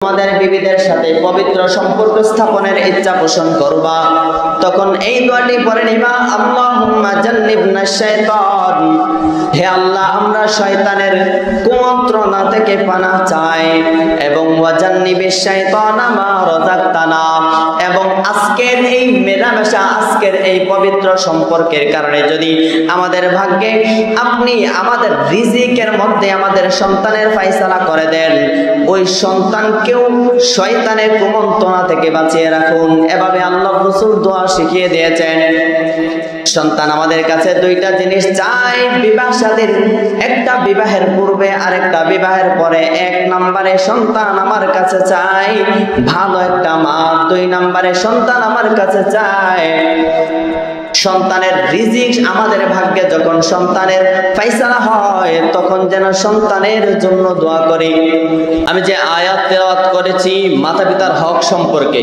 তোমাদের বিবিদের সাথে পবিত্র সম্পর্ক স্থাপনের ইচ্ছা পোষণ করবা, তখন এই দোয়াটি পড়ে নিবা, আল্লাহুম্মা জান্নিবনাশ শাইতান, হে আল্লাহ আমরা শয়তানের কুমন্ত্রণা থেকে পানাহ চাই, এবং ওয়া জান্নিবিশ শাইতানা মা রাযাকতানা, এবং আজকের এই মেলামেশা, আজকের এই পবিত্র সম্পর্কের কারণে যদি আমাদের ভাগ্যে আপনি আমাদের রিজিকের মধ্যে আমাদের সন্তানের ফায়সালা করে দেন, ওই সন্তানকেও শয়তানের কুমন্ত্রণা থেকে বাঁচিয়ে রাখুন। এভাবে আল্লাহ রাসূল দোয়া শিখিয়ে দিয়েছেন। সন্তান আমাদের কাছে দুইটা জিনিস চাই বিবাহ শাদীর, একটা বিবাহের পূর্বে আর একটা বিবাহের পরে। এক নম্বরে সন্তান আমার কাছে চাই ভালো একটা মা, দুই নম্বরে সন্তান আমার কাছে চায় সন্তানের রিজিক। আমাদের ভাগ্যে যখন সন্তানের ফায়সালা হয় তখন যেন সন্তানের জন্য দোয়া করি। আমি যে আয়াত তেলাওয়াত করেছি মাতা পিতার হক সম্পর্কে,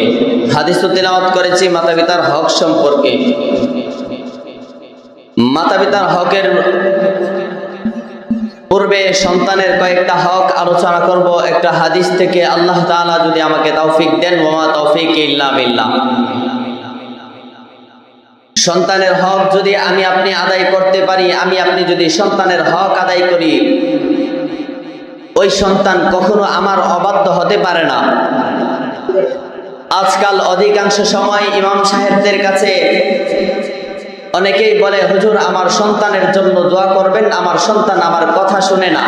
হাদিসও তেলাওয়াত করেছি মাতা পিতার হক সম্পর্কে। মাতা পিতার হকের পূর্বে সন্তানের কয়েকটা হক আলোচনা করব একটা হাদিস থেকে। আল্লাহ তাআলা যদি আমাকে তৌফিক দেন, ওয়া মা তৌফিকি ইল্লা বিল্লাহ। সন্তানের হক যদি আমি আপনি আদায় করতে পারি, আমি আপনি যদি সন্তানের হক আদায় করি, ওই সন্তান কখনো আমার অবাধ্য হতে পারে না। আজকাল অধিকাংশ সময় ইমাম সাহেবদের কাছে অনেকেই বলে, হুজুর আমার সন্তানের জন্য দোয়া করবেন, আমার সন্তান আমার কথা শুনে না।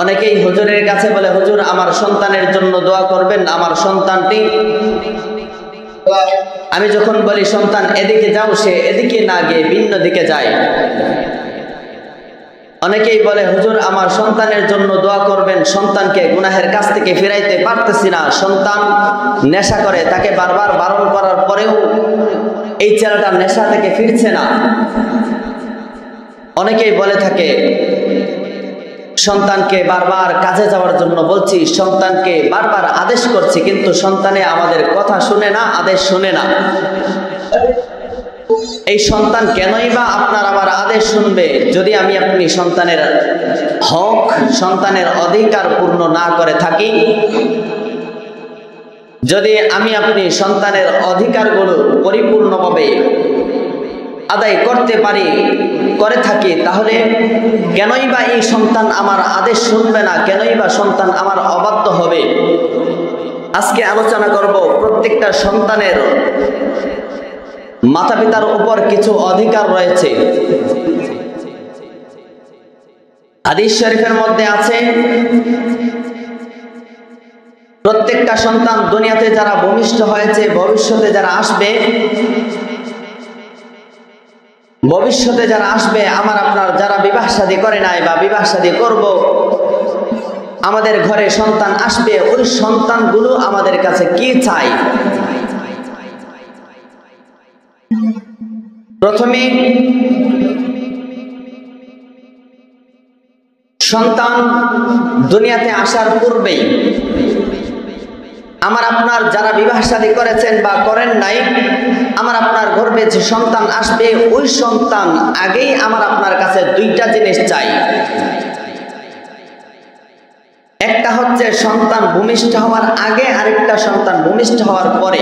অনেকেই হুজুরের কাছে বলে, হুজুর আমার সন্তানের জন্য দোয়া করবেন, আমার সন্তানটি, আমি যখন বলি সন্তান এদিকে যাও, সে এদিকে না গিয়ে ভিন্ন দিকে যায়। অনেকেই বলে, হুজুর আমার সন্তানের জন্য দোয়া করবেন, সন্তানকে গুনাহের কাছ থেকে ফিরাইতে পারতেছি না, সন্তান নেশা করে, তাকে বারবার বারণ করার পরেও এই ছেলেটা নেশা থেকে ফিরছে না। অনেকেই বলে থাকে, সন্তানকে বারবার কাজে যাওয়ার জন্য বলছি, সন্তানকে বারবার আদেশ করছি, কিন্তু সন্তানে আমাদের কথা শুনে না, আদেশ শুনে না। এই সন্তান কেনই বা আপনার আমার আদেশ শুনবে যদি আমি আপনি সন্তানের হক, সন্তানের অধিকার পূর্ণ না করে থাকি? যদি আমি আপনি সন্তানের অধিকারগুলো পরিপূর্ণভাবে আদায় করতে পারি, করে থাকি, তাহলে কেনই বা এই সন্তান আমার আদেশ শুনবে না, কেনই বা সন্তান আমার অবাধ্য হবে? আজকে আলোচনা করব প্রত্যেকটা সন্তানের মাতা পিতার উপর কিছু অধিকার রয়েছে। হাদিস শরীফের মধ্যে আছে, প্রত্যেকটা সন্তান দুনিয়াতে যারা ভূমিষ্ঠ হয়েছে, ভবিষ্যতে যারা আসবে, আমার আপনার যারা বিবাহ শাদী করে নাই বা বিবাহ শাদী করব, আমাদের ঘরে সন্তান আসবে, ওই সন্তানগুলো আমাদের কাছে কি চাই? প্রথমে সন্তান দুনিয়াতে আসার পূর্বেই আমার আপনার যারা বিবাহ শাদী করেছেন বা করেন নাই, আমার আপনার গর্ভে যে সন্তান আসবে, ওই সন্তান আগেই আমার আপনার কাছে দুইটা জিনিস চাই। একটা হচ্ছে সন্তান ভূমিষ্ঠ হওয়ার আগে, আরেকটা সন্তান ভূমিষ্ঠ হওয়ার পরে,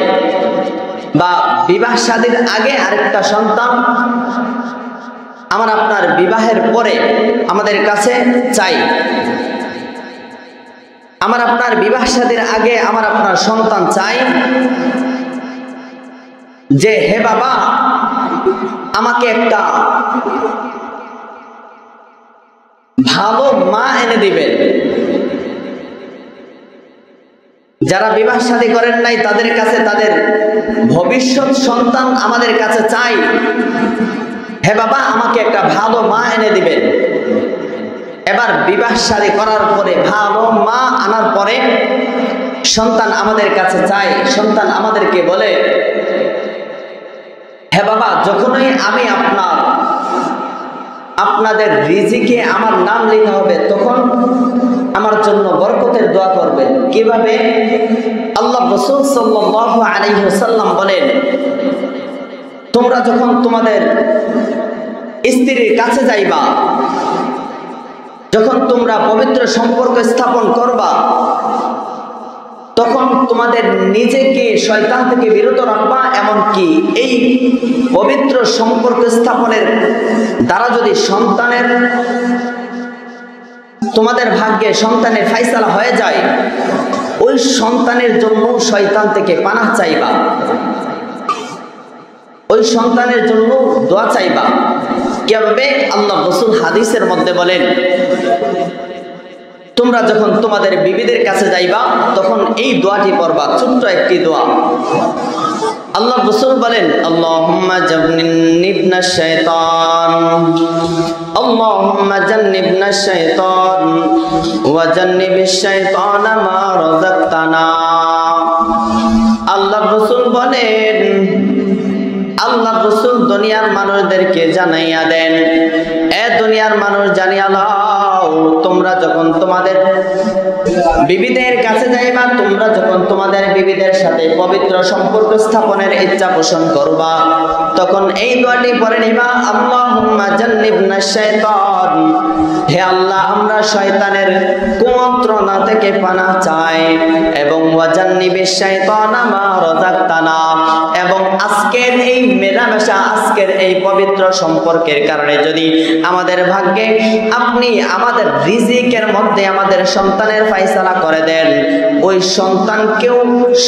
বা বিবাহ শাদীর আগে আরেকটা সন্তান আমার আপনার বিবাহের পরে আমাদের কাছে চাই। আমার আপনার বিবাহ শাদীর আগে আমার আপনার সন্তান চাই যে, হে বাবা আমাকে একটা ভালো মা এনে দিবেন। যারা বিবাহ শাদী করেন নাই তাদের কাছে তাদের ভবিষ্যৎ সন্তান আমাদের কাছে চাই, হে বাবা আমাকে একটা ভালো মা এনে দিবেন। এবার বিবাহ শাদী করার পরে, ভালো মা আনার পরে সন্তান আমাদের কাছে চাই, সন্তান আমাদেরকে বলে, হে বাবা যখনই আমি আপনাদের রিজিকে আমার নাম লেখা হবে, তখন আমার জন্য বরকতের দোয়া করবেন। কিভাবে? আল্লাহ রাসূল সাল্লাল্লাহু আলাইহি ওয়াসাল্লাম বলেন, তোমরা যখন তোমাদের স্ত্রীর কাছে যাইবা, যখন তোমরা পবিত্র সম্পর্ক স্থাপন করবা, তখন তোমাদের নিজেকে শয়তান থেকে বিরত রাখবা, এমনকি এই পবিত্র সম্পর্ক স্থাপনের দ্বারা যদি সন্তানের তোমাদের ভাগ্যে সন্তানের ফায়সালা হয়ে যায়, ওই সন্তানের জন্য শয়তান থেকে পানাহ চাইবা, ওই সন্তানের জন্য দোয়া চাইবা। কিভাবে? আল্লাহ রাসূল হাদিসের মধ্যে বলেন, তোমরা যখন তোমাদের বিবিদের কাছে যাইবা তখন এই দোয়াটি পড়বা, ছোট্ট একটি দোয়া। আল্লাহ রাসূল বলেন, আল্লাহুম্মা জান্নিবনাশ শাইতান, আল্লাহুম্মা জান্নিবনাশ শাইতান ওয়া জান্নিবিশ শাইতানা মা রাযাকতানা। আল্লাহ রাসূল বলেন, আল্লাহ রাসূল দুনিয়ার মানুষদেরকে জানাইয়া দেন, এ দুনিয়ার মানুষ জানিয়া লও, তোমরা যখন তোমাদের বিবিদের কাছে যাইবা, তোমরা যখন তোমাদের বিবিদের সাথে পবিত্র সম্পর্ক স্থাপনের ইচ্ছা পোষণ করবা, তখন এই দোয়াটি পড়ে নিবা, আল্লাহুম্মা জান্নিবনাশ শাইতান, হে আল্লাহ আমরা শয়তানের কুমন্ত্রণা থেকে পানাহ চাই, এবং ওয়া জান্নিবিশ শাইতানা মা রাযাকতানা, এবং আজকের এই মেলামেশা, আজকের এই পবিত্র সম্পর্কের কারণে যদি আমাদের ভাগ্যে আপনি আমাদের রিজিকের মধ্যে আমাদের সন্তানের ফায়সালা করে দেন, ওই সন্তানকেও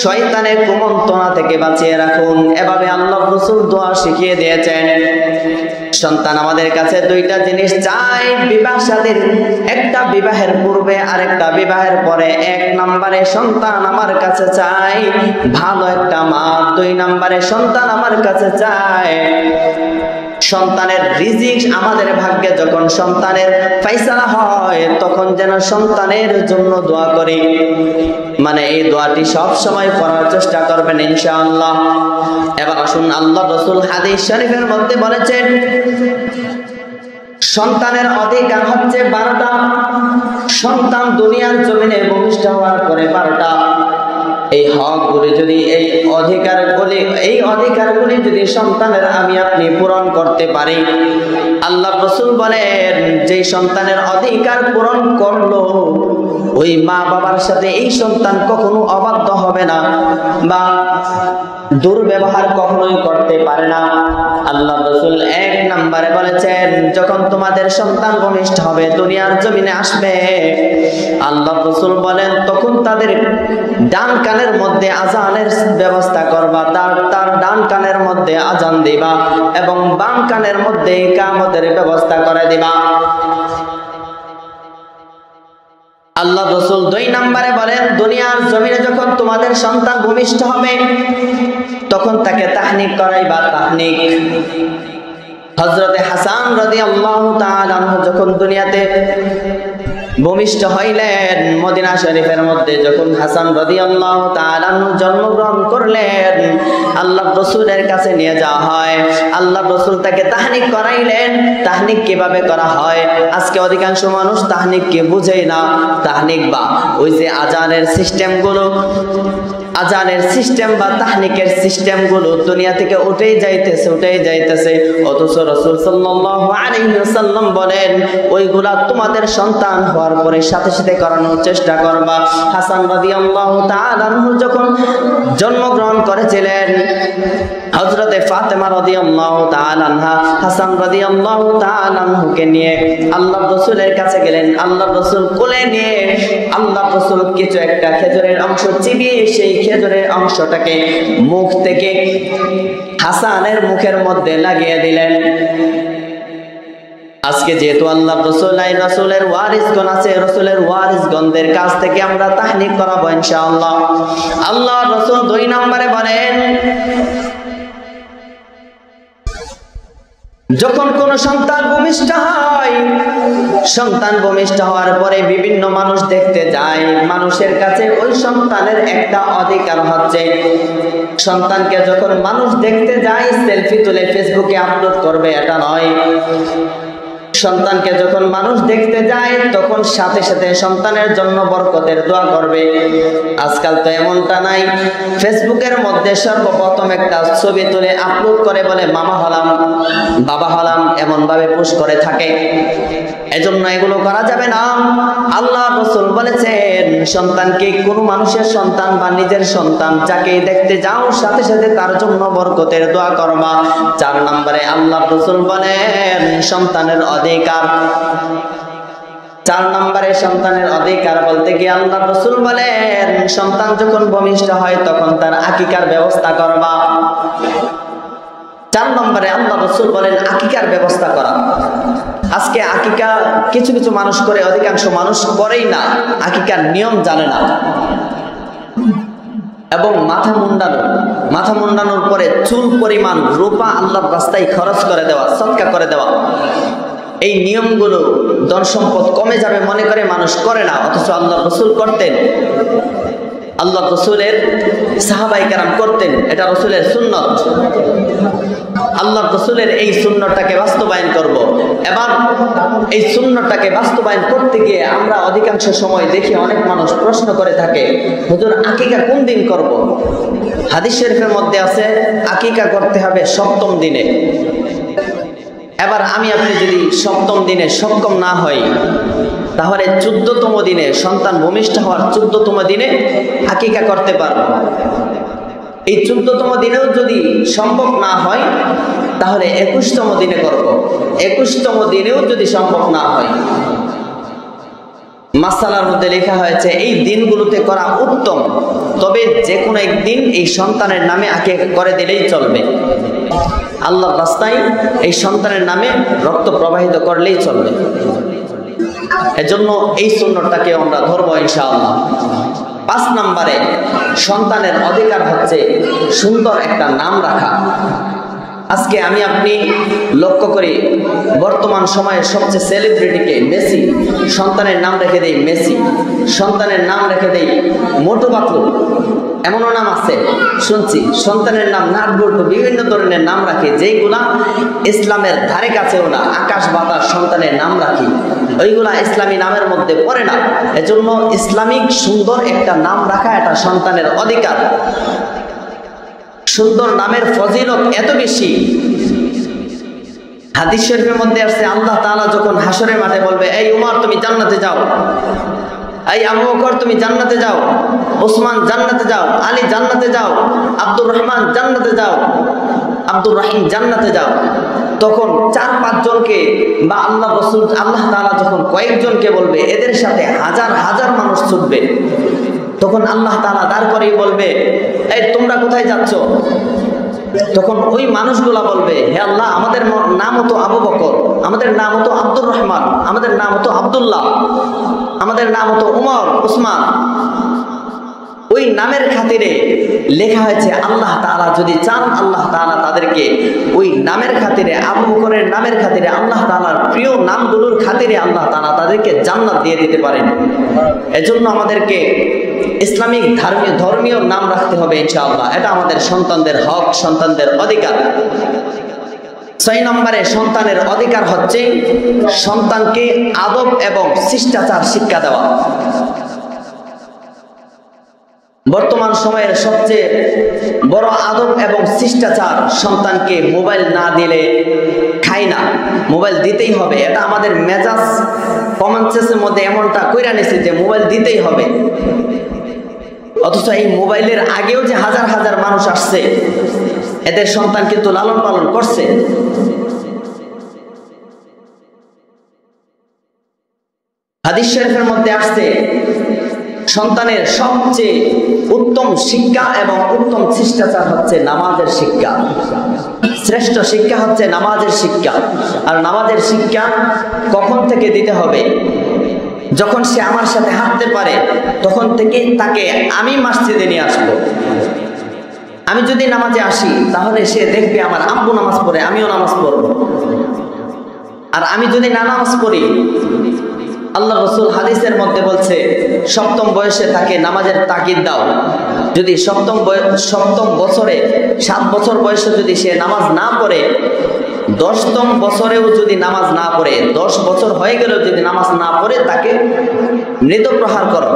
শয়তানের কুমন্ত্রণা থেকে বাঁচিয়ে রাখুন। এভাবে আল্লাহ রাসূল দোয়া শিখিয়ে দিয়েছেন। সন্তান আমাদের কাছে দুইটা জিনিস চাই বিবাহ শাদীর, একটা বিবাহের পূর্বে আর একটা বিবাহের পরে। এক নম্বরে সন্তান আমার কাছে চাই ভালো একটা মা, দুই নম্বরে সন্তান আমার কাছে চায় সন্তানের রিজিক। আমাদের ভাগ্যে যখন সন্তানের ফায়সালা হয় তখন যেন সন্তানের জন্য দোয়া করি, মানে এই দোয়াটি সব সময় করার চেষ্টা করবেন ইনশাআল্লাহ। এবার আসুন, আল্লাহ রাসূল হাদিস শরীফের মধ্যে বলেছেন, সন্তানের অধিকার হচ্ছে 12টা। সন্তান দুনিয়ার জমিনে ভূমিষ্ঠ হওয়ার পরে 12টা। এই হকগুলি যদি এই অধিকারগুলি যদি সন্তানের আমি আপনি পূরণ করতে পারি, আল্লাহ রাসূল বলেন যে সন্তানের অধিকার পূরণ করলো ওই মা বাবার সাথে এই সন্তান কখনো অবাধ্য হবে না বা দুর্ব্যবহার কখনোই করতে পারে না। আল্লাহ রাসূল 1 নম্বরে বলেছেন, যখন তোমাদের সন্তান ভূমিষ্ঠ হবে, দুনিয়ার জমিনে আসবে, আল্লাহ রাসূল বলেন তখন তাদের ডান কানের মধ্যে আজানের ব্যবস্থা করবা, তার ডান কানের মধ্যে আজান দিবা এবং বাম কানের মধ্যে ইকামতের ব্যবস্থা করে দিবা। আল্লাহ রাসূল 2 নম্বরে বলেন, দুনিয়ার জমিনে যখন তোমাদের সন্তান ভূমিষ্ঠ হবে তখন তাকে তাহনিক করাইবা। তাহনিক হযরতে হাসান রাদিয়াল্লাহু তাআলা আনহু যখন দুনিয়াতে ভূমিষ্ঠ হইলেন, মদিনা শরীফের মধ্যে যখন হাসান রাদিয়াল্লাহু তাআলা আনহু জন্মগ্রহণ করলেন, আল্লাহ রাসূলের কাছে নিয়ে যাওয়া হয়। আল্লাহ রাসূল তাকে তাহনিক করাইলেন। তাহনিক কিভাবে করা হয় আজকে অধিকাংশ মানুষ তাহনিককে বুঝেই না। তাহনিক বা ওই যে আজানের সিস্টেমগুলো, আজানের সিস্টেম বা তাহনিকের সিস্টেমগুলো দুনিয়া থেকে উঠেই যাইতেছে, অথচ রাসূল সাল্লাল্লাহু আলাইহি ওয়াসাল্লাম বলেন ওইগুলা তোমাদের সন্তান হওয়ার পরে সাথে সাথে করানোর চেষ্টা করবা। হাসান রাদিয়াল্লাহু তাআলা আনহু যখন জন্মগ্রহণ করেছিলেন, হযরতে ফাতেমা রাদিয়াল্লাহু তাআলা আনহা হাসান রাদিয়াল্লাহু তাআলা আনহুকে নিয়ে আল্লাহ রাসূলের কাছে গেলেন। আল্লাহ রাসূল কোলে নিয়ে আল্লাহ রাসূল কিছু একটা খেজুরের অংশ চিবিয়ে সেই খেজুরের অংশটাকে মুখ থেকে হাসানের মুখের মধ্যে লাগিয়ে দিলেন। আজকে যেহেতু আল্লাহ রাসূলের ওয়ারিসগণ আছে, রাসূলের ওয়ারিসগণদের কাছ থেকে আমরা তাহনিক করাবো ইনশাআল্লাহ। আল্লাহ রাসূল 2 নম্বরে বলেন, যখন কোন সন্তান ভূমিষ্ঠ হয়, সন্তান ভূমিষ্ঠ হওয়ার পরে বিভিন্ন মানুষ দেখতে যায়, মানুষের কাছে ওই সন্তানের একটা অধিকার হচ্ছে সন্তানকে যখন মানুষ দেখতে যায় সেলফি তুলে ফেসবুকে আপলোড করবে, এটা নয়। সন্তানকে যখন মানুষ দেখতে যায় তখন সাথে সাথে সন্তানের জন্য বরকতের দোয়া করবে। আজকাল তো এমনটা নাই, ফেসবুকের মধ্যে সর্বপ্রথম একটা ছবি তুলে আপলোড করে বলে মামা হলাম, বাবা হলাম, এমন ভাবে পোস্ট করে থাকে। এজন্য এগুলো করা যাবে না। আল্লাহ রাসূল বলেছেন, সন্তানকে কোনো মানুষের সন্তান বা নিজের সন্তান যাকে দেখতে যাও সাথে সাথে তার জন্য বরকতের দোয়া করবা। 4 নম্বরে আল্লাহ রাসূল বলেন সন্তানের অধিকার। 4 নম্বরে সন্তানের অধিকার বলতে গিয়ে আল্লাহ রাসূল বলেন সন্তান যখন ভূমিষ্ঠ হয় তখন তার আকিকার ব্যবস্থা করবা। 4 নম্বরে আল্লাহ রাসূল বলেন আকিকার ব্যবস্থা করা। আজকে আকিকা কিছু কিছু মানুষ করে, অধিকাংশ মানুষ করেই না, আকিকার নিয়ম জানে না। এবং মাথা মুন্ডানোর পরে চুল পরিমাণ রূপা আল্লাহর রাস্তায় খরচ করে দেওয়া, সদকা করে দেওয়া, এই নিয়মগুলো ধন সম্পদ কমে যাবে মনে করে মানুষ করে না, অথচ আল্লাহ রাসূল করতেন। আল্লাহ রাসূলের সাহাবায়ে কেরাম করতেন, এটা রাসূলের সুন্নত। আল্লাহ রাসূলের এই সুন্নতটাকে বাস্তবায়ন করব। এবার এই সুন্নতটাকে বাস্তবায়ন করতে গিয়ে আমরা অধিকাংশ সময় দেখি অনেক মানুষ প্রশ্ন করে থাকে, হুজুর আকিকা কোন দিন করব? হাদিস শরীফের মধ্যে আছে আকিকা করতে হবে 7ম দিনে। এবার আমি আপনি যদি 7ম দিনে সক্ষম না হই, তাহলে 14তম দিনে, সন্তান ভূমিষ্ঠ হওয়ার 14তম দিনে আকিকা করতে পারব। এই 14তম দিনেও যদি সম্ভব না হয় তাহলে 21তম দিনে করব। 21তম দিনেও যদি সম্ভব না হয়, মাসালার মধ্যে লেখা হয়েছে এই দিনগুলোতে করা উত্তম, তবে যে কোনো একদিন এই সন্তানের নামে আকিকা করে দিলেই চলবে। আল্লাহর রাস্তায় এই সন্তানের নামে রক্ত প্রবাহিত করলেই চলবে। এজন্য এই সুন্নতটাকে আমরা ধরবো ইনশাআল্লাহ। 5 নম্বরে সন্তানের অধিকার হচ্ছে সুন্দর একটা নাম রাখা। আজকে আমি আপনি লক্ষ্য করি বর্তমান সময়ে সবচেয়ে সেলিব্রিটিকে মেসি, সন্তানের নাম রেখে দেই মেসি, সন্তানের নাম রেখে দেই মোটু পাতলু, এমনও নাম আছে শুনছি। সন্তানের নাম নাটবল্টু, বিভিন্ন ধরনের নাম রাখে যেইগুলা ইসলামের ধারে কাছেও না। আকাশ বাতাস সন্তানের নাম রাখি, ওইগুলা ইসলামী নামের মধ্যে পড়ে না। এজন্য ইসলামিক সুন্দর একটা নাম রাখা এটা সন্তানের অধিকার। সুন্দর নামের ফজিলত এত বেশি, হাদিস শরীফের মধ্যে আছে আল্লাহ তাআলা যখন হাসরের মাঠে বলবে, এই উমর তুমি জান্নাতে যাও, এই আবু বকর তুমি জান্নাতে যাও, ওসমান জান্নাতে যাও, আলী জান্নাতে যাও, আব্দুর রহমান জান্নাতে যাও, আব্দুর রহিম জান্নাতে যাও, তখন 4-5 জনকে বা আল্লাহ রাসূল আল্লাহ তাআলা যখন কয়েকজনকে বলবে, এদের সাথে হাজার হাজার মানুষ ছুটবে। তখন আল্লাহ তাআলা দাঁড় করেই বলবে, এই তোমরা কোথায় যাচ্ছ? তখন ওই মানুষগুলা বলবে, হে আল্লাহ আমাদের নাম হতো আবু বকর, আমাদের নাম হতো আব্দুর রহমান, আমাদের নাম হতো আব্দুল্লাহ, আমাদের নাম হতো উমর, উসমান। ওই নামের খাতিরে লেখা হয়েছে আল্লাহ তাআলা যদি চান আল্লাহ তাআলা তাদেরকে ওই নামের খাতিরে, আবু বকরের নামের খাতিরে, আল্লাহ তাআলার প্রিয় নামগুলোর খাতিরে আল্লাহ তাআলা তাদেরকে জান্নাত দিয়ে দিতে পারেন। এজন্য আমাদেরকে ইসলামিক ধর্মীয় নাম রাখতে হবে ইনশাআল্লাহ। এটা আমাদের সন্তানদের হক, সন্তানদের অধিকার। 6 নম্বরে সন্তানের অধিকার হচ্ছে সন্তানকে আদব এবং শিষ্টাচার শিক্ষা দেওয়া। বর্তমান সময়ের সবচেয়ে বড় আদব এবং শিষ্টাচার সন্তানকে মোবাইল না দিলে খায় না, মোবাইল দিতেই হবে। এটা আমাদের মেজাজ কমনসেন্সের মধ্যে এমনটা কইরা নিছে যে মোবাইল দিতেই হবে। অথচ এই মোবাইলের আগেও যে হাজার হাজার মানুষ আসছে, এদের সন্তান কিন্তু লালন পালন করছে। হাদিস শরীফের মধ্যে আসছে সন্তানের সবচেয়ে উত্তম শিক্ষা এবং উত্তম শিষ্টাচার হচ্ছে নামাজের শিক্ষা। শ্রেষ্ঠ শিক্ষা হচ্ছে নামাজের শিক্ষা। আর নামাজের শিক্ষা কখন থেকে দিতে হবে? যখন সে আমার সাথে হাঁটতে পারে তখন থেকে তাকে আমি মসজিদে নিয়ে আসবো। আমি যদি নামাজে আসি তাহলে সে দেখবে আমার আব্বু নামাজ পড়ে, আমিও নামাজ পড়বো। আর আমি যদি না নামাজ পড়ি, আল্লাহ রাসূল হাদিসের মধ্যে বলছে 7ম বয়সে তাকে নামাজের তাকিদ দাও। যদি সপ্তম বছরে 7 বছর বয়সে যদি সে নামাজ না পড়ে, 10তম বছরেও যদি নামাজ না পড়ে, 10 বছর হয়ে গেলেও যদি নামাজ না পড়ে, তাকে মৃত প্রহার করো।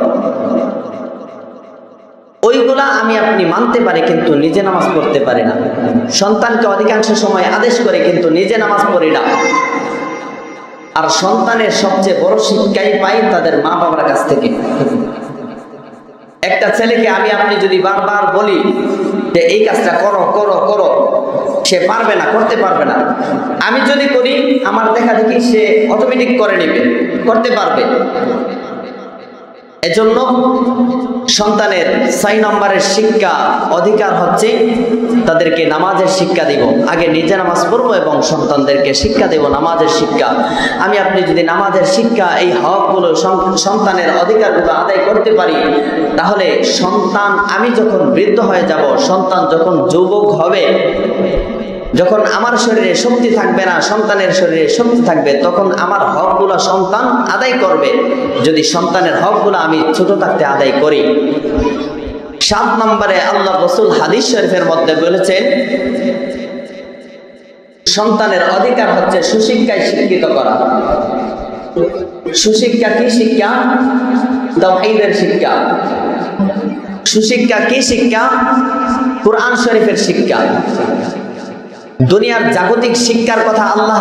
ওইগুলা আমি আপনি মানতে পারি, কিন্তু নিজে নামাজ পড়তে পারি না। সন্তানকে অধিকাংশ সময় আদেশ করে, কিন্তু নিজে নামাজ পড়ি না। আর সন্তানের সবচেয়ে বড় শিক্ষাই পাই তাদের মা বাবার কাছ থেকে। একটা ছেলেকে আমি আপনি যদি বারবার বলি যে এই কাজটা করো করো করো, সে পারবে না, করতে পারবে না। আমি যদি করি, আমার দেখা দেখি সে অটোমেটিক করে নেবে, করতে পারবে। এজন্য সন্তানের 6 নম্বরের শিক্ষা অধিকার হচ্ছে তাদেরকে নামাজের শিক্ষা দিব। আগে নিজে নামাজ পড়বো এবং সন্তানদেরকে শিক্ষা দেব নামাজের শিক্ষা। আমি আপনি যদি নামাজের শিক্ষা, এই হকগুলো, সন্তানের অধিকারগুলো আদায় করতে পারি, তাহলে সন্তান, আমি যখন বৃদ্ধ হয়ে যাব, সন্তান যখন যুবক হবে, যখন আমার শরীরে শক্তি থাকবে না, সন্তানের শরীরে শক্তি থাকবে, তখন আমার হকগুলো সন্তান আদায় করবে, যদি সন্তানের হকগুলো আমি ছোট থাকতে আদায় করি। 7 নম্বরে আল্লাহ রাসূল হাদিস শরীফের মধ্যে বলেছেন, সন্তানের অধিকার হচ্ছে সুশিক্ষায় শিক্ষিত করা। সুশিক্ষা কি শিক্ষা? তাওহীদের শিক্ষা। সুশিক্ষা কি শিক্ষা? কুরআন শরীফের শিক্ষা। দুনিয়ার জাগতিক শিক্ষার কথা আল্লাহ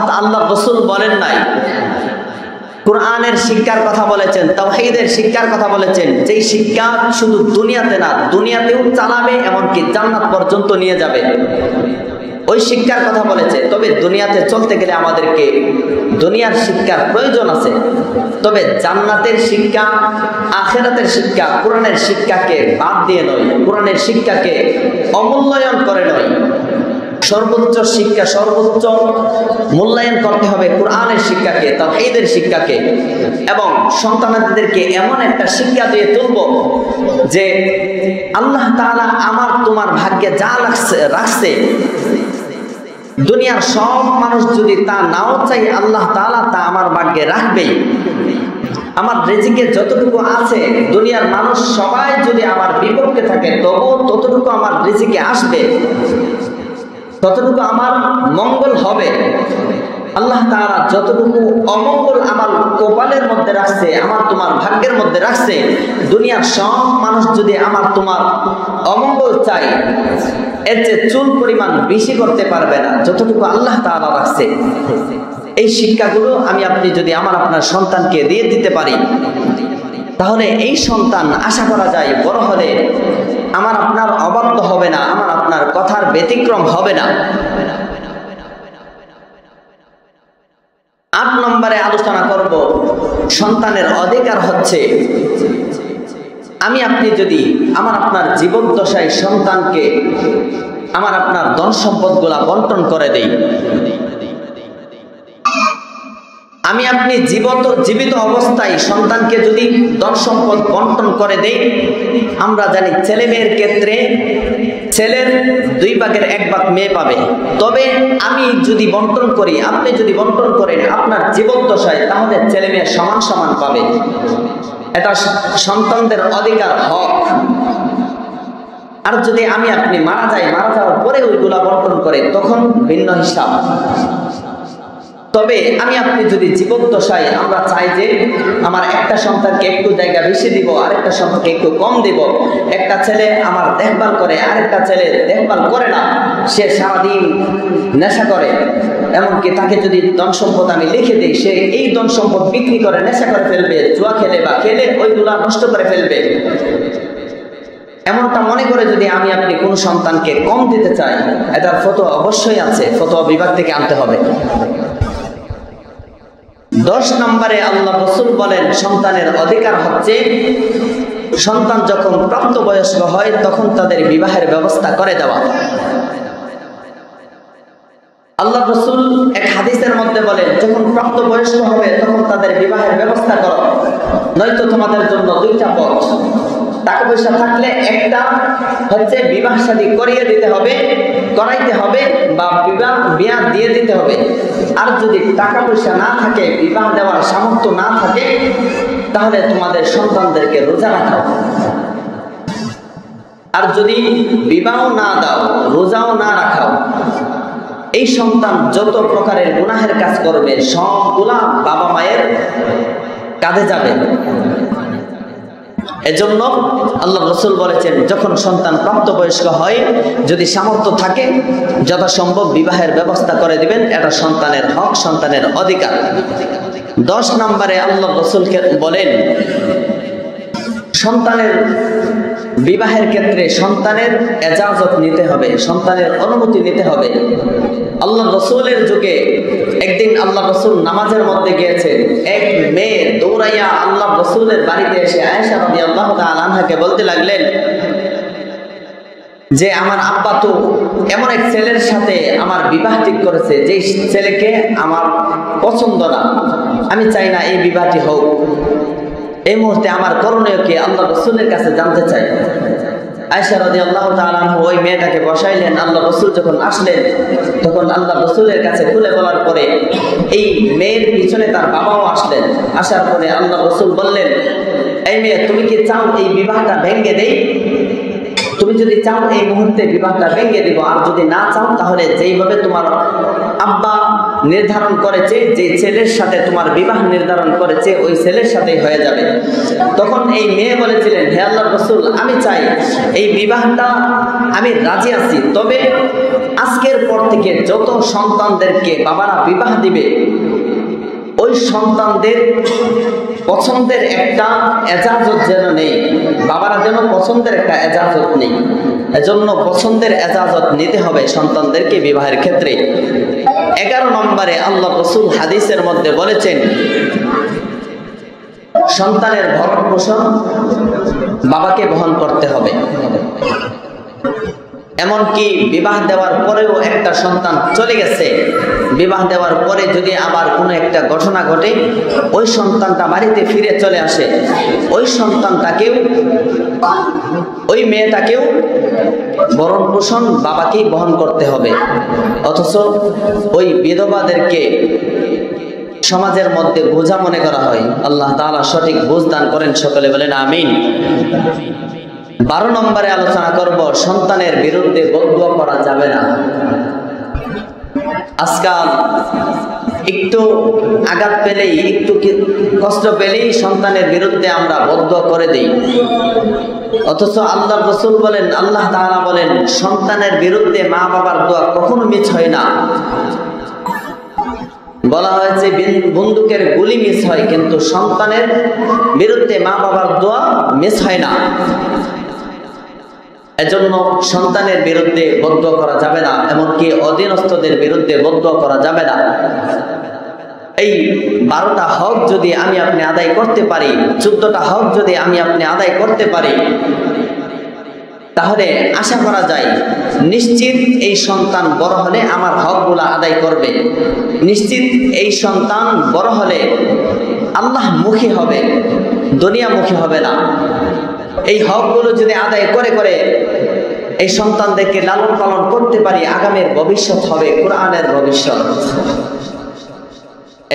রাসূল বলেন নাই, কুরআনের শিক্ষার কথা বলেছেন, তাওহীদের শিক্ষার কথা বলেছেন। যেই শিক্ষা শুধু দুনিয়াতে না, দুনিয়াতেও চালাবে, এমনকি জান্নাত পর্যন্ত নিয়ে যাবে, ওই শিক্ষার কথা বলেছে। তবে দুনিয়াতে চলতে গেলে আমাদেরকে দুনিয়ার শিক্ষার প্রয়োজন আছে, তবে জান্নাতের শিক্ষা, আখিরাতের শিক্ষা, কোরআনের শিক্ষাকে বাদ দিয়ে নয়, কোরআনের শিক্ষাকে অমূল্যায়ন করে নয়। সর্বোচ্চ শিক্ষা, সর্বোচ্চ মূল্যায়ন করতে হবে কোরআনের শিক্ষাকে, তাওহীদের শিক্ষাকে। এবং সন্তানদেরকে এমন একটা শিক্ষা দিয়ে তুলব যে আল্লাহ তাআলা আমার তোমার ভাগ্যে যা রাখছে, দুনিয়ার সব মানুষ যদি তা নাও চাই, আল্লাহ তাআলা তা আমার ভাগ্যে রাখবেই। আমার রিজিকে যতটুকু আছে, দুনিয়ার মানুষ সবাই যদি আমার বিপক্ষে থাকে, তবু ততটুকু আমার রিজিকে আসবে, ততটুকু আমার মঙ্গল হবে। আল্লাহ তাআলা যতটুকু অমঙ্গল আমার কপালের মধ্যে রাখছে, আমার তোমার ভাগ্যের মধ্যে রাখছে, দুনিয়ার সব মানুষ যদি আমার তোমার অমঙ্গল চাই, এর চেয়ে চুল পরিমাণ বেশি করতে পারবে না, যতটুকু আল্লাহ তাআলা রাখছে। এই শিক্ষাগুলো আমি আপনি যদি আমার আপনার সন্তানকে দিয়ে দিতে পারি, তাহলে এই সন্তান আশা করা যায় বড় হলে আমার আপনার অবাধ্য হবে না, আমার আপনার কথার ব্যতিক্রম হবে না। 8 নম্বরে আলোচনা করব, সন্তানের অধিকার হচ্ছে আমি আপনি যদি আমার আপনার জীবদ্দশায় সন্তানকে আমার আপনার ধন সম্পদগুলা বন্টন করে দেই। আমি আপনি জীবিত অবস্থায় সন্তানকে যদি ধন সম্পদ বন্টন করে দেই, আমরা জানি ছেলে মেয়ের ক্ষেত্রে ছেলের 2 ভাগের 1 ভাগ মেয়ে পাবে। তবে আমি যদি বন্টন করি, আপনি যদি বন্টন করেন আপনার জীবদ্দশায়, তাহলে ছেলে মেয়ে সমান সমান পাবে। এটা সন্তানদের অধিকার, হক। আর যদি আমি আপনি মারা যাওয়ার পরে ওইগুলা বন্টন করে, তখন ভিন্ন হিসাব। তবে আমি আপনি যদি জীবদ্দশায় আমরা চাই যে আমার একটা সন্তানকে একটু জায়গা বেশি দিব, আরেকটা সন্তানকে একটু কম দিব, একটা ছেলে আমার দেখভাল করে, আরেকটা ছেলে দেখভাল করে না, সে সারাদিন নেশা করে, এমনকি তাকে যদি ধন সম্পদ আমি লিখে দিই, সে এই ধন সম্পদ বিক্রি করে নেশা করে ফেলবে, জুয়া খেলে বা খেলে ওইগুলা নষ্ট করে ফেলবে। এমনটা মনে করে যদি আমি আপনি কোন সন্তানকে কম দিতে চাই, এটার ফতোয়া অবশ্যই আছে, ফতোয়া বিভাগ থেকে আনতে হবে। 10 নম্বরে আল্লাহ রাসূল বলেন, সন্তানের অধিকার হচ্ছে সন্তান যখন প্রাপ্তবয়স্ক হয় তখন তাদের বিবাহের ব্যবস্থা করে দেওয়া। আল্লাহ রাসূল এক হাদিসের মধ্যে বলেন, যখন প্রাপ্তবয়স্ক হবে তখন তাদের বিবাহের ব্যবস্থা করো, নয়তো তোমাদের জন্য 2টা পথ। টাকা পয়সা থাকলে একটা হচ্ছে বিবাহ শাদী করিয়ে দিতে হবে, করাইতে হবে, বা বিয়া দিয়ে দিতে হবে। আর যদি টাকা পয়সা না থাকে, বিবাহ দেওয়ার সামর্থ্য না থাকে, তাহলে তোমাদের সন্তানদেরকে রোজা রাখাও। আর যদি বিবাহ না দাও, রোজাও না রাখাও, এই সন্তান যত প্রকারের গুনাহের কাজ করবে সবগুলা বাবা মায়ের কাঁধে যাবে। এজন্য আল্লাহ রাসূল বলেছেন, যখন সন্তান প্রাপ্তবয়স্ক হয়, যদি সামর্থ্য থাকে যথাসম্ভব বিবাহের ব্যবস্থা করে দিবেন। এটা সন্তানের হক, সন্তানের অধিকার। 10 নম্বরে আল্লাহ রাসূলকে বলেন, সন্তানের বিবাহের ক্ষেত্রে সন্তানের এজাজত নিতে হবে, সন্তানের অনুমতি নিতে হবে। আল্লাহ রাসূলের যুগে একদিন আল্লাহ রাসূল নামাজের মধ্যে গিয়েছে, এক মেয়ে দৌড়াইয়া আল্লাহ রাসূলের বাড়িতে এসে আয়েশা রাদিয়াল্লাহু তাআলা আনহাকে বলতে লাগলেন যে আমার আব্বা তো এমন এক ছেলের সাথে আমার বিবাহ ঠিক করেছে, যে ছেলেকে আমার পছন্দ না, আমি চাই না এই বিবাহটি হোক। এই মুহূর্তে আমার করণীয় কি আল্লাহ রাসূলের কাছে জানতে চাই। আয়েশা রাদিয়াল্লাহু তাআলা আনহা ওই মেয়েটাকে বসাইলেন। আল্লাহ রাসূল যখন আসলেন তখন আল্লাহ রাসূলের কাছে খুলে বলার পরে এই মেয়ের পিছনে তার বাবাও আসলেন। আসার পরে আল্লাহ রাসূল বললেন, এই মেয়ে, তুমি কি চাও এই বিবাহটা ভেঙে দেই? তুমি যদি চাও এই মুহূর্তে বিবাহটা ভেঙে দিব, আর যদি না চাও তাহলে যেইভাবে তোমার আব্বা নির্ধারণ করেছে, যে ছেলের সাথে তোমার বিবাহ নির্ধারণ করেছে ওই ছেলের সাথেই হয়ে যাবে। তখন এই মেয়ে বলেছিলেন, হে আল্লাহর রাসূল, আমি চাই এই বিবাহটা, আমি রাজি আছি, তবে আজকের পর থেকে যত সন্তানদেরকে বাবারা বিবাহ দিবে ওই সন্তানদের পছন্দের একটা এজাজত যেন নেই, বাবারা যেন পছন্দের একটা এজাজত নেই। এজন্য পছন্দের এজাজত নিতে হবে সন্তানদেরকে বিবাহের ক্ষেত্রে। 11 নম্বরে আল্লাহ রাসূল হাদিসের মধ্যে বলেছেন, সন্তানের ভরণ পোষণ বাবাকে বহন করতে হবে। এমনকি বিবাহ দেওয়ার পরেও একটা সন্তান চলে গেছে, বিবাহ দেওয়ার পরে যদি আবার কোনো একটা ঘটনা ঘটে, ওই সন্তানটা বাড়িতে ফিরে চলে আসে, ওই সন্তানটাকেও, ওই মেয়েটাকেও ভরণ পোষণ বাবাকেই বহন করতে হবে। অথচ ওই বিধবাদেরকে সমাজের মধ্যে বোঝা মনে করা হয়। আল্লাহ তাআলা সঠিক বুঝ দান করেন, সকলে বলেন আমিন। 12 নম্বরে আলোচনা করব, সন্তানের বিরুদ্ধে বদদুয়া করা যাবে না। আজকাল একটু আঘাত পেলেই, একটু কষ্ট পেলেই সন্তানের বিরুদ্ধে আমরা বদদুয়া করে দিই। অথচ আল্লাহ রাসূল বলেন, আল্লাহ তাআলা বলেন, সন্তানের বিরুদ্ধে মা বাবার দোয়া কখনো মিস হয় না। বলা হয়েছে বন্দুকের গুলি মিস হয়, কিন্তু সন্তানের বিরুদ্ধে মা বাবার দোয়া মিস হয় না। এজন্য সন্তানের বিরুদ্ধে বদদুয়া করা যাবে না, এমনকি অধীনস্থদের বিরুদ্ধে বদদুয়া করা যাবে না। এই 12টা হক যদি আমি আপনি আদায় করতে পারি, 14টা হক যদি আমি আপনি আদায় করতে পারি, তাহলে আশা করা যায় নিশ্চিত এই সন্তান বড় হলে আমার হকগুলো আদায় করবে। নিশ্চিত এই সন্তান বড় হলে আল্লাহ মুখী হবে, দুনিয়ামুখী হবে না। এই হকগুলো যদি আদায় করে করে এই সন্তানদেরকে লালন পালন করতে পারি, আগামীর ভবিষ্যৎ হবে কোরআনের ভবিষ্যৎ।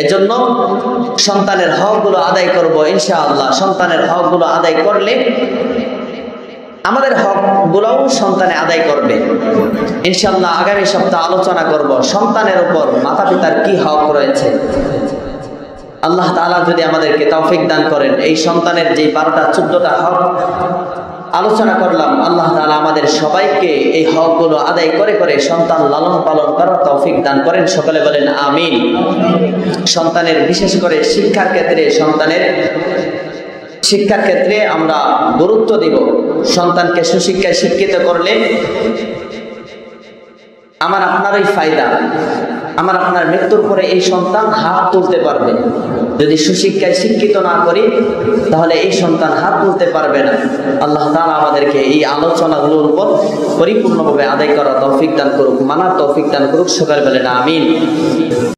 এজন্য সন্তানের হকগুলো আদায় করব ইনশাআল্লাহ। সন্তানের হকগুলো আদায় করলে আমাদের হকগুলোও সন্তানে আদায় করবে ইনশাআল্লাহ। আগামী সপ্তাহে আলোচনা করব সন্তানের উপর মাতা পিতার কি হক রয়েছে। আল্লাহ তাআলা যদি আমাদেরকে তৌফিক দান করেন, এই সন্তানের যে 12টা 14টা হক আলোচনা করলাম, আল্লাহ তাআলা আমাদের সবাইকে এই হকগুলো আদায় করে করে সন্তান লালন পালন করার তৌফিক দান করেন, সকলে বলেন আমিন। সন্তানের বিশেষ করে শিক্ষার ক্ষেত্রে, সন্তানের শিক্ষার ক্ষেত্রে আমরা গুরুত্ব দিব। সন্তানকে সুশিক্ষায় শিক্ষিত করলে আমার আপনারই ফায়দা। আমার আপনার মৃত্যুর পরে এই সন্তান হাত তুলতে পারবে। যদি সুশিক্ষায় শিক্ষিত না করি তাহলে এই সন্তান হাত তুলতে পারবে না। আল্লাহ তাআলা আমাদেরকে এই আলোচনাগুলোর উপর পরিপূর্ণভাবে আদায় করার তৌফিক দান করুক, মানার তৌফিক দান করুক, সকলে বলেন আমিন।